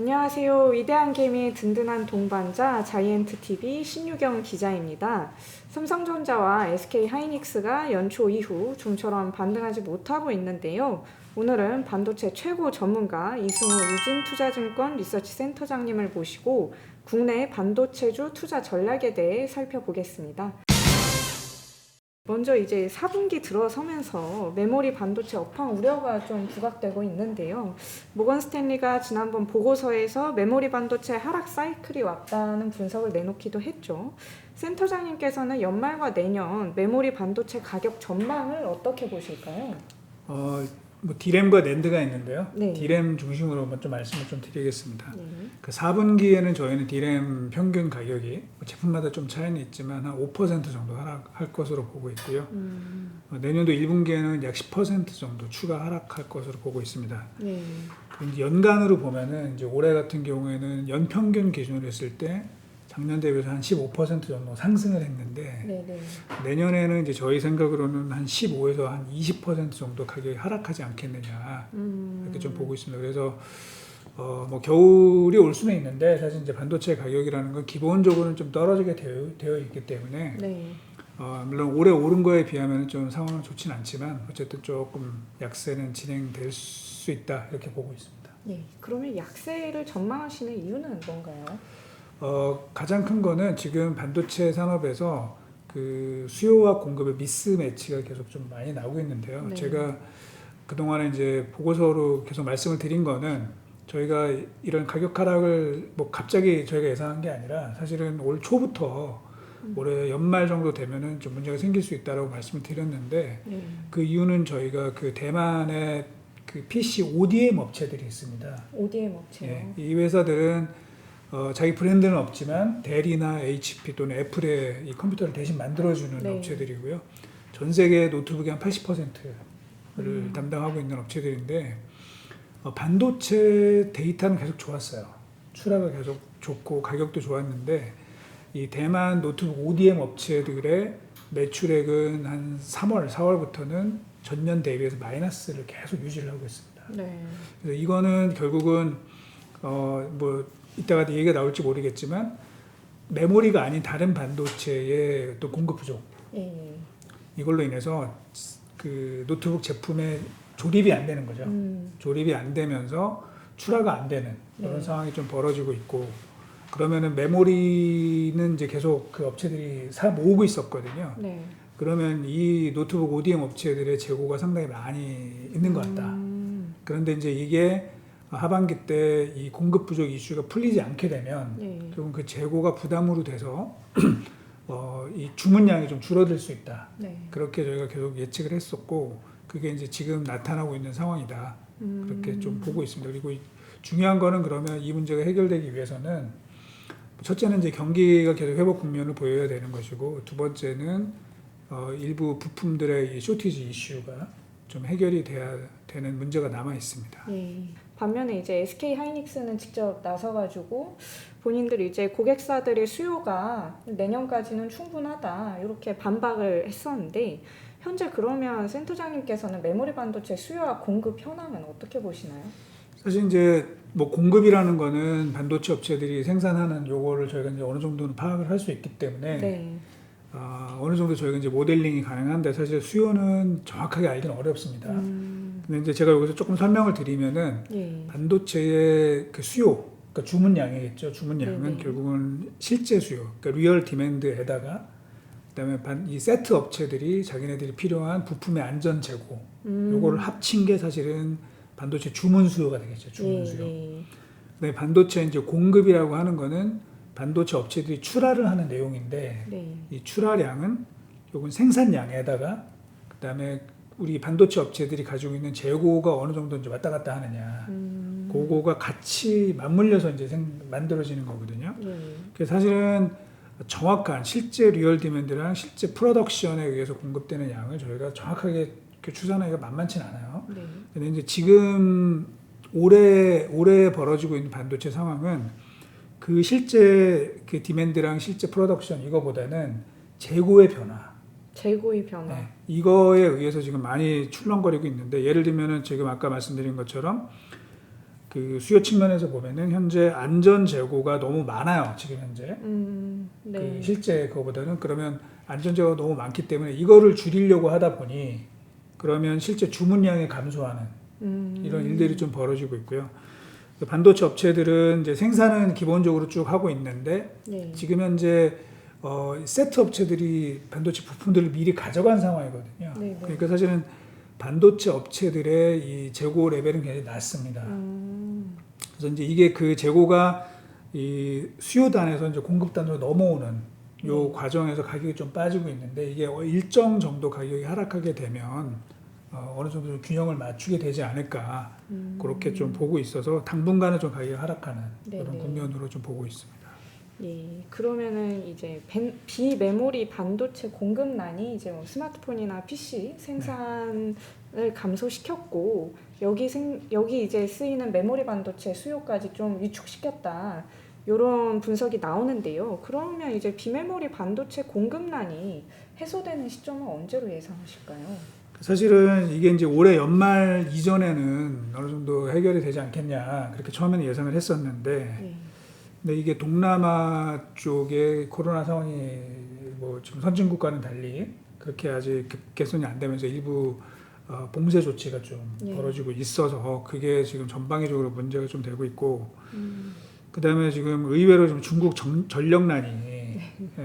안녕하세요. 위대한 개미의 든든한 동반자 자이언트TV 신유경 기자입니다. 삼성전자와 SK하이닉스가 연초 이후 좀처럼 반등하지 못하고 있는데요. 오늘은 반도체 최고 전문가 이승우 유진투자증권 리서치센터장님을 모시고 국내 반도체주 투자 전략에 대해 살펴보겠습니다. 먼저 이제 4분기 들어서면서 메모리 반도체 업황 우려가 좀 부각되고 있는데요. 모건 스탠리가 지난번 보고서에서 메모리 반도체 하락 사이클이 왔다는 분석을 내놓기도 했죠. 센터장님께서는 연말과 내년 메모리 반도체 가격 전망을 어떻게 보실까요? D램과 낸드가 있는데요. 네. D램 중심으로 먼저 말씀을 좀 드리겠습니다. 네. 그 4분기에는 저희는 D램 평균 가격이 제품마다 좀 차이는 있지만 한 5% 정도 하락할 것으로 보고 있고요. 내년도 1분기에는 약 10% 정도 추가 하락할 것으로 보고 있습니다. 네. 이제 연간으로 보면은 이제 올해 같은 경우에는 연평균 기준으로 했을 때 작년 대비해서 한 15% 정도 상승을 했는데 네네. 내년에는 이제 저희 생각으로는 한 15에서 한 20% 정도 가격이 하락하지 않겠느냐 이렇게 좀 보고 있습니다. 그래서 겨울이 올 수는 있는데 사실 이제 반도체 가격이라는 건 기본적으로는 좀 떨어지게 되어 있기 때문에 네. 물론 올해 오른 거에 비하면 좀 상황은 좋지는 않지만 어쨌든 조금 약세는 진행될 수 있다 이렇게 보고 있습니다. 네. 그러면 약세를 전망하시는 이유는 뭔가요? 가장 큰 거는 지금 반도체 산업에서 그 수요와 공급의 미스매치가 계속 좀 많이 나오고 있는데요. 네. 제가 그동안에 이제 보고서로 계속 말씀을 드린 거는 저희가 이런 가격 하락을 뭐 갑자기 저희가 예상한 게 아니라 사실은 올 초부터 올해 연말 정도 되면은 좀 문제가 생길 수 있다라고 말씀을 드렸는데 네. 그 이유는 저희가 그 대만의 그 PC ODM 업체들이 있습니다. ODM 업체요. 예, 이 회사들은 자기 브랜드는 없지만 델이나 HP 또는 애플의 이 컴퓨터를 대신 만들어주는 네. 업체들이고요. 전 세계 노트북의 한 80%를 담당하고 있는 업체들인데 반도체 데이터는 계속 좋았어요. 출하가 계속 좋고 가격도 좋았는데 이 대만 노트북 ODM 업체들의 매출액은 한 3월, 4월부터는 전년 대비해서 마이너스를 계속 유지를 하고 있습니다. 네. 그래서 이거는 결국은 이따가 얘기가 나올지 모르겠지만 메모리가 아닌 다른 반도체의 또 공급 부족 예. 이걸로 인해서 그 노트북 제품의 조립이 안 되는 거죠. 조립이 안 되면서 출하가 안 되는 그런 상황이 좀 벌어지고 있고 그러면은 메모리는 이제 계속 그 업체들이 모으고 있었거든요. 네. 그러면 이 노트북 ODM 업체들의 재고가 상당히 많이 있는 것 같다. 그런데 이제 이게 하반기 때 이 공급 부족 이슈가 풀리지 않게 되면 조금 그 재고가 부담으로 돼서 이 주문량이 좀 줄어들 수 있다. 네. 그렇게 저희가 계속 예측을 했었고 그게 이제 지금 나타나고 있는 상황이다. 그렇게 좀 보고 있습니다. 그리고 중요한 거는 그러면 이 문제가 해결되기 위해서는 첫째는 이제 경기가 계속 회복 국면을 보여야 되는 것이고 두 번째는 일부 부품들의 이 쇼티지 이슈가 좀 해결이 돼야 되는 문제가 남아 있습니다. 예. 반면에 이제 SK하이닉스는 직접 나서가지고 본인들이 이제 고객사들의 수요가 내년까지는 충분하다 이렇게 반박을 했었는데 현재 그러면 센터장님께서는 메모리 반도체 수요와 공급 현황은 어떻게 보시나요? 사실 이제 뭐 공급이라는 거는 반도체 업체들이 생산하는 요거를 저희가 이제 어느 정도는 파악을 할 수 있기 때문에 네. 어느 정도 저희가 이제 모델링이 가능한데 사실 수요는 정확하게 알기는 어렵습니다. 근데 이제 제가 여기서 조금 설명을 드리면은 예. 반도체의 그 수요, 그러니까 주문량이겠죠. 주문량은 네네. 결국은 실제 수요, 그러니까 리얼 디맨드에다가 그다음에 이 세트 업체들이 자기네들이 필요한 부품의 안전 재고, 요거를 합친 게 사실은 반도체 주문 수요가 되겠죠. 주문 수요. 예. 그다음에 반도체 이제 공급이라고 하는 거는 반도체 업체들이 출하를 하는 내용인데 네. 이 출하량은 요건 생산량에다가 그다음에 우리 반도체 업체들이 가지고 있는 재고가 어느 정도 이제 왔다 갔다 하느냐 그거가 같이 맞물려서 이제 만들어지는 거거든요. 그래서 사실은 정확한 실제 리얼 디맨드랑 실제 프로덕션에 의해서 공급되는 양을 저희가 정확하게 이렇게 추산하기가 만만치는 않아요. 네. 근데 이제 지금 올해 벌어지고 있는 반도체 상황은 그 실제 그 디맨드랑 실제 프로덕션 이거보다는 재고의 변화. 재고의 변화. 네, 이거에 의해서 지금 많이 출렁거리고 있는데 예를 들면은 지금 아까 말씀드린 것처럼 그 수요 측면에서 보면은 현재 안전 재고가 너무 많아요. 지금 현재. 네. 그 실제 그거보다는 그러면 안전 재고가 너무 많기 때문에 이거를 줄이려고 하다 보니 그러면 실제 주문량이 감소하는 이런 일들이 좀 벌어지고 있고요. 반도체 업체들은 이제 생산은 기본적으로 쭉 하고 있는데 네. 지금 현재 세트 업체들이 반도체 부품들을 미리 가져간 상황이거든요. 네, 네. 그러니까 사실은 반도체 업체들의 이 재고 레벨은 굉장히 낮습니다. 그래서 이제 이게 그 재고가 이 수요단에서 이제 공급단으로 넘어오는 요 과정에서 가격이 좀 빠지고 있는데 이게 일정 정도 가격이 하락하게 되면 어느 정도 좀 균형을 맞추게 되지 않을까 그렇게 좀 보고 있어서 당분간은 좀 가격이 하락하는 그런 네네. 국면으로 좀 보고 있습니다. 예, 그러면은 이제 비메모리 반도체 공급난이 이제 뭐 스마트폰이나 PC 생산을 감소시켰고 여기 이제 쓰이는 메모리 반도체 수요까지 좀 위축시켰다. 이런 분석이 나오는데요. 그러면 이제 비메모리 반도체 공급난이 해소되는 시점은 언제로 예상하실까요? 사실은 이게 이제 올해 연말 이전에는 어느 정도 해결이 되지 않겠냐 그렇게 처음에는 예상을 했었는데 네. 근데 이게 동남아 쪽에 코로나 상황이 뭐 지금 선진국과는 달리 그렇게 아직 개선이 안 되면서 일부 봉쇄 조치가 좀 예. 벌어지고 있어서 그게 지금 전방위적으로 문제가 좀 되고 있고 그다음에 지금 의외로 좀 중국 전력난이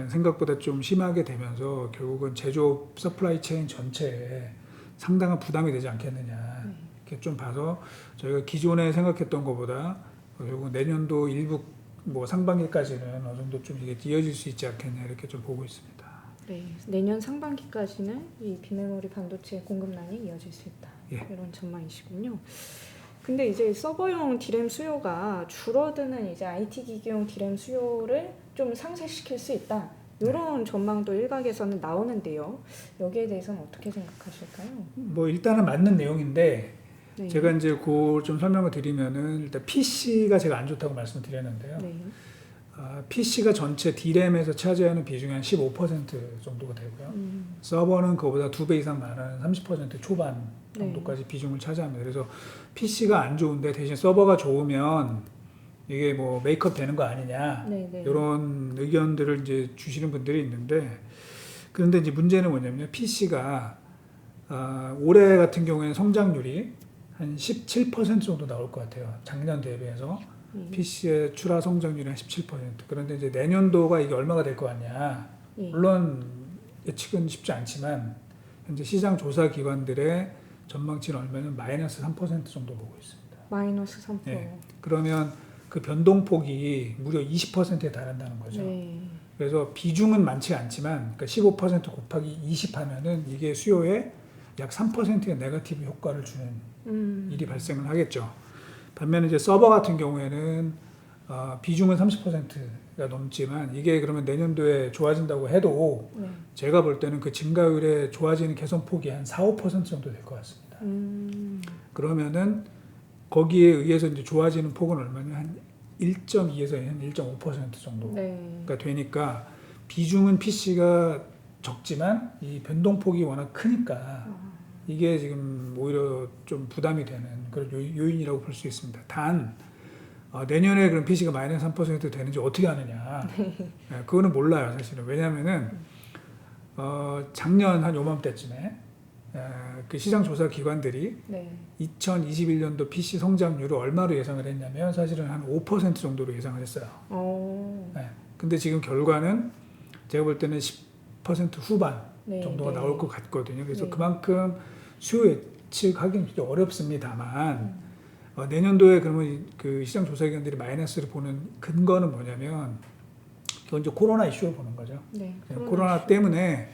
생각보다 좀 심하게 되면서 결국은 제조업 서플라이 체인 전체에 상당한 부담이 되지 않겠느냐 이렇게 좀 봐서 저희가 기존에 생각했던 것보다 결국 내년도 일부 뭐 상반기까지는 어느 정도 좀 이게 이어질 수 있지 않겠냐 이렇게 좀 보고 있습니다. 네, 내년 상반기까지는 이 비메모리 반도체 공급난이 이어질 수 있다. 예. 이런 전망이시군요. 근데 이제 서버용 디램 수요가 줄어드는 이제 IT 기기용 디램 수요를 좀 상쇄시킬 수 있다. 이런 전망도 일각에서는 나오는데요. 여기에 대해서는 어떻게 생각하실까요? 뭐 일단은 맞는 내용인데 네. 제가 이제 그 좀 설명을 드리면은 일단 PC가 제가 안 좋다고 말씀을 드렸는데요. 네. PC가 전체 D램에서 차지하는 비중이 한 15% 정도가 되고요. 서버는 그거보다 2배 이상 많은 30% 초반 정도까지 비중을 차지합니다. 그래서 PC가 안 좋은데 대신 서버가 좋으면 이게 뭐 메이크업 되는 거 아니냐 네. 이런 의견들을 이제 주시는 분들이 있는데 그런데 이제 문제는 뭐냐면 PC가 올해 같은 경우에는 성장률이 한 17% 정도 나올 것 같아요. 작년 대비해서 PC의 출하 성장률이 한 17%. 그런데 이제 내년도가 이게 얼마가 될 것 같냐. 물론 예측은 쉽지 않지만 현재 시장 조사 기관들의 전망치는 얼마냐면 마이너스 3% 정도 보고 있습니다. 마이너스 3%. 네. 그러면 그 변동폭이 무려 20%에 달한다는 거죠. 네. 그래서 비중은 많지 않지만 그러니까 15% 곱하기 20 하면은 이게 수요에 약 3%의 네거티브 효과를 주는 일이 발생을 하겠죠. 반면에 이제 서버 같은 경우에는 비중은 30%가 넘지만 이게 그러면 내년도에 좋아진다고 해도 제가 볼 때는 그 증가율의 좋아지는 개선폭이 한 4~5% 정도 될 것 같습니다. 그러면은 거기에 의해서 이제 좋아지는 폭은 얼마냐 한 1.2에서 한 1.5% 정도가 되니까 비중은 PC가 적지만 이 변동폭이 워낙 크니까 이게 지금 오히려 좀 부담이 되는 그런 요인이라고 볼 수 있습니다. 단 내년에 그럼 PC가 마이너스 3% 되는지 어떻게 하느냐 그거는 몰라요 사실은. 왜냐하면은 작년 한 요맘때쯤에 그 시장 조사 기관들이 2021년도 PC 성장률을 얼마로 예상을 했냐면 사실은 한 5% 정도로 예상을 했어요. 근데 지금 결과는 제가 볼 때는 10% 후반 정도가 나올 것 같거든요. 그래서 그만큼 수요 예측하기는 좀 어렵습니다만 내년도에 그러면 그 시장 조사 기관들이 마이너스를 보는 근거는 뭐냐면 그건 이제 코로나 이슈를 보는 거죠. 코로나 때문에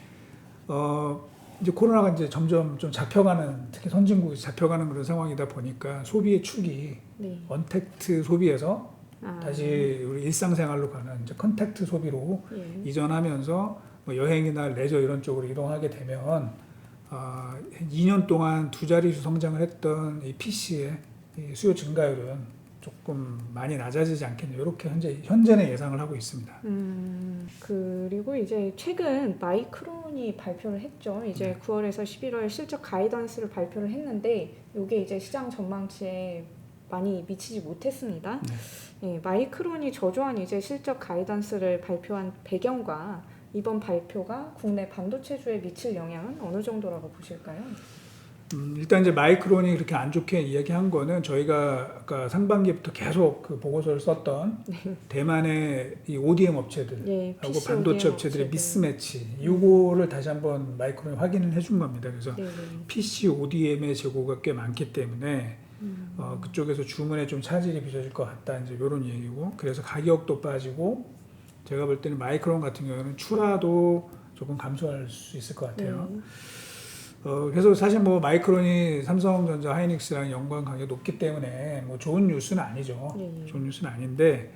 이제 코로나가 이제 점점 좀 잡혀가는 특히 선진국이 잡혀가는 그런 상황이다 보니까 소비의 축이 언택트 소비에서 다시 우리 일상생활로 가는 이제 컨택트 소비로 이전하면서 뭐 여행이나 레저 이런 쪽으로 이동하게 되면 2년 동안 두 자릿수 성장을 했던 이 PC의 이 수요 증가율은 조금 많이 낮아지지 않겠냐 이렇게 현재는 예상을 하고 있습니다. 그리고 이제 최근 마이크론이 발표를 했죠. 이제 9월에서 11월 실적 가이던스를 발표를 했는데 이게 이제 시장 전망치에 많이 미치지 못했습니다. 네. 예, 마이크론이 저조한 이제 실적 가이던스를 발표한 배경과 이번 발표가 국내 반도체주에 미칠 영향은 어느 정도라고 보실까요? 일단 이제 마이크론이 그렇게 안 좋게 이야기한 거는 저희가 아까 상반기부터 계속 그 보고서를 썼던 대만의 이 ODM 업체들하고 예, PC 반도체 ODM 업체들의 업체들. 미스매치, 이거를 다시 한번 마이크론이 확인을 해준 겁니다. 그래서 네, 네. PC ODM의 재고가 꽤 많기 때문에 그쪽에서 주문에 좀 차질이 빚어질 것 같다, 이제 이런 얘기고, 그래서 가격도 빠지고, 제가 볼 때는 마이크론 같은 경우는 출하도 조금 감소할 수 있을 것 같아요. 네. 그래서 사실 뭐 마이크론이 삼성전자, 하이닉스랑 연관 관계가 높기 때문에 뭐 좋은 뉴스는 아니죠. 네. 좋은 뉴스는 아닌데,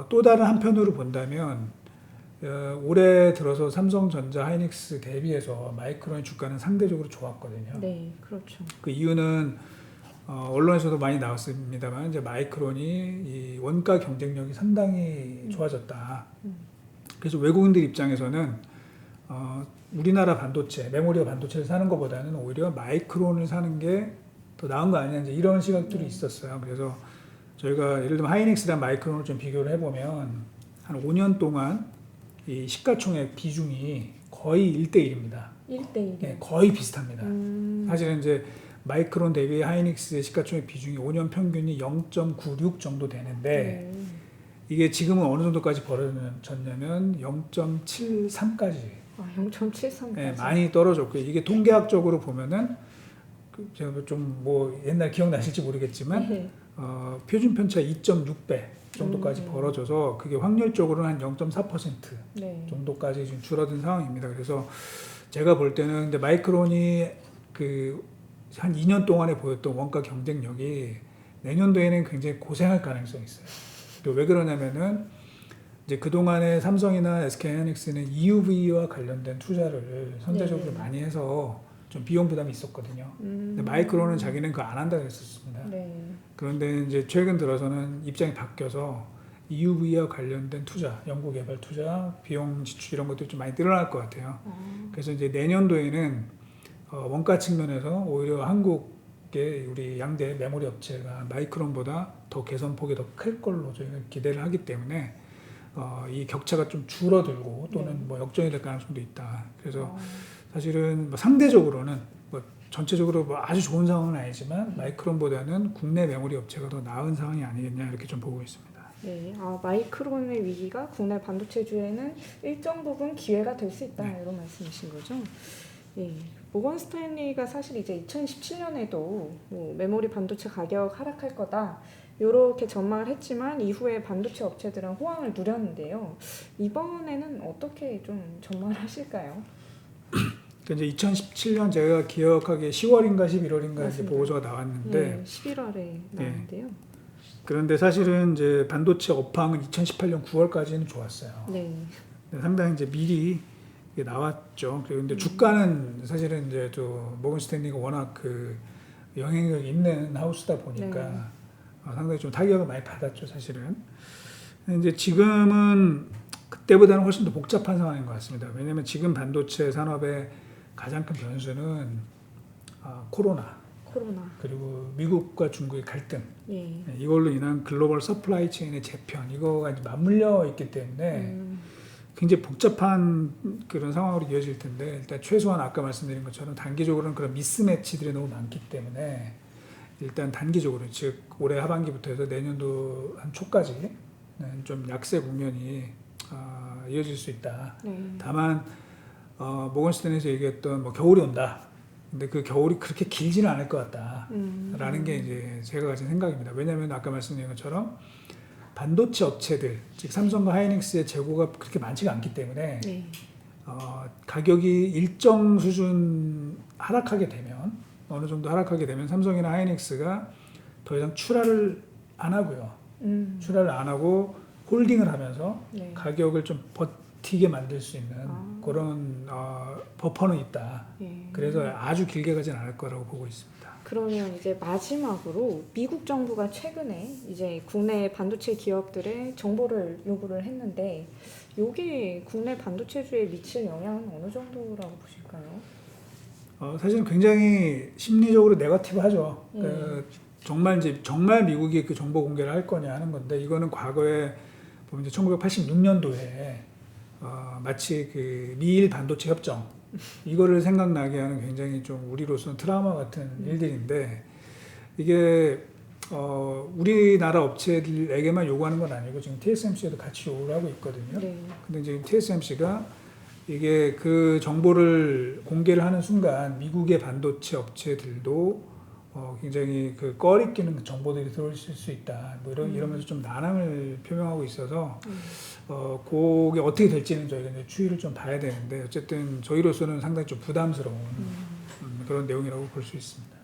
또 다른 한편으로 본다면 올해 들어서 삼성전자, 하이닉스 대비해서 마이크론의 주가는 상대적으로 좋았거든요. 네, 그렇죠. 그 이유는 언론에서도 많이 나왔습니다만, 이제 마이크론이 이 원가 경쟁력이 상당히 좋아졌다. 그래서 외국인들 입장에서는 우리나라 반도체, 메모리와 반도체를 사는 것보다는 오히려 마이크론을 사는 게 더 나은 거 아니냐, 이제 이런 시각들이 있었어요. 그래서 저희가 예를 들면 하이닉스랑 마이크론을 좀 비교를 해보면 한 5년 동안 이 시가총액 비중이 거의 1대1입니다. 1대1. 네, 거의 비슷합니다. 사실은 이제 마이크론 대비 하이닉스의 시가총액 비중이 5년 평균이 0.96 정도 되는데, 이게 지금은 어느 정도까지 벌어졌냐면 0.73까지 0.73까지. 네, 많이 떨어졌고, 이게 통계학적으로 보면은 제가 좀 뭐 옛날 기억나실지 모르겠지만 네. 표준 편차 2.6배 정도까지 벌어져서 그게 확률적으로는 한 0.4% 네. 정도까지 지금 줄어든 상황입니다. 그래서 제가 볼 때는 근데 마이크론이 그 한 2년 동안에 보였던 원가 경쟁력이 내년도에는 굉장히 고생할 가능성이 있어요. 왜 그러냐면은 이제 그동안에 삼성이나 SK하이닉스는 EUV와 관련된 투자를 선제적으로 네. 많이 해서 좀 비용 부담이 있었거든요. 근데 마이크론은 자기는 그거 안 한다고 했었습니다. 네. 그런데 이제 최근 들어서는 입장이 바뀌어서 EUV와 관련된 투자, 연구개발 투자, 비용 지출 이런 것들이 좀 많이 늘어날 것 같아요. 그래서 이제 내년도에는 원가 측면에서 오히려 한국의 우리 양대 메모리 업체가 마이크론보다 더 개선폭이 더 클 걸로 저희가 기대를 하기 때문에 이 격차가 좀 줄어들고 또는 뭐 역전이 될 가능성도 있다. 그래서 사실은 뭐 상대적으로는 뭐 전체적으로 뭐 아주 좋은 상황은 아니지만 마이크론보다는 국내 메모리 업체가 더 나은 상황이 아니겠냐, 이렇게 좀 보고 있습니다. 네, 마이크론의 위기가 국내 반도체주에는 일정 부분 기회가 될 수 있다, 네. 이런 말씀이신 거죠? 예. 모건 스탠리가 사실 이제 2017년에도 뭐 메모리 반도체 가격 하락할 거다, 이렇게 전망을 했지만 이후에 반도체 업체들은 호황을 누렸는데요. 이번에는 어떻게 좀 전망을 하실까요? 이제 2017년 제가 기억하기에 10월인가 11월인가 이제 맞습니다. 보고서가 나왔는데, 네, 11월에 나왔는데요. 그런데 사실은 이제 반도체 업황은 2018년 9월까지는 좋았어요. 네. 상당히 이제 미리 이게 나왔죠. 그런데 주가는 사실은 이제 또 모건 스탠리가 워낙 그 영향력이 있는 하우스다 보니까 네. 상당히 좀 타격을 많이 받았죠, 사실은. 근데 이제 지금은 그때보다는 훨씬 더 복잡한 상황인 것 같습니다. 왜냐하면 지금 반도체 산업의 가장 큰 변수는 코로나, 그리고 미국과 중국의 갈등, 예. 이걸로 인한 글로벌 서플라이 체인의 재편, 이거가 이제 맞물려 있기 때문에 굉장히 복잡한 그런 상황으로 이어질 텐데, 일단 최소한 아까 말씀드린 것처럼 단기적으로는 그런 미스매치들이 너무 많기 때문에 일단 단기적으로, 즉 올해 하반기부터 해서 내년도 한 초까지는 좀 약세 국면이 이어질 수 있다. 네. 다만 모건 스탠리에서 얘기했던 뭐 겨울이 온다. 근데 그 겨울이 그렇게 길지는 않을 것 같다라는 게 이제 제가 가진 생각입니다. 왜냐하면 아까 말씀드린 것처럼 반도체 업체들, 즉 삼성과 하이닉스의 재고가 그렇게 많지가 않기 때문에 네. 가격이 일정 수준 하락하게 되면, 어느 정도 하락하게 되면 삼성이나 하이닉스가 더 이상 출하를 안 하고요. 출하를 안 하고 홀딩을 하면서 네. 가격을 좀 버티게 만들 수 있는 그런 버퍼는 있다. 예. 그래서 아주 길게 가진 않을 거라고 보고 있습니다. 그러면 이제 마지막으로 미국 정부가 최근에 이제 국내 반도체 기업들의 정보를 요구를 했는데, 이게 국내 반도체주에 미칠 영향은 어느 정도라고 보실까요? 사실은 굉장히 심리적으로 네거티브하죠. 정말 미국이 그 정보 공개를 할 거냐 하는 건데 이거는 과거에 보면 이제 1986년도에 마치 그 미일 반도체 협정 이거를 생각나게 하는 굉장히 좀 우리로서는 트라우마 같은 일들인데 이게 우리나라 업체들에게만 요구하는 건 아니고 지금 TSMC에도 같이 요구를 하고 있거든요. 네. 근데 지금 TSMC가 이게 그 정보를 공개를 하는 순간 미국의 반도체 업체들도 굉장히 그 꺼리끼는 정보들이 들어올 수 있다. 뭐 이러면서 좀 난항을 표명하고 있어서 그게 어떻게 될지는 저희가 이제 추이를 좀 봐야 되는데 어쨌든 저희로서는 상당히 좀 부담스러운 그런 내용이라고 볼 수 있습니다.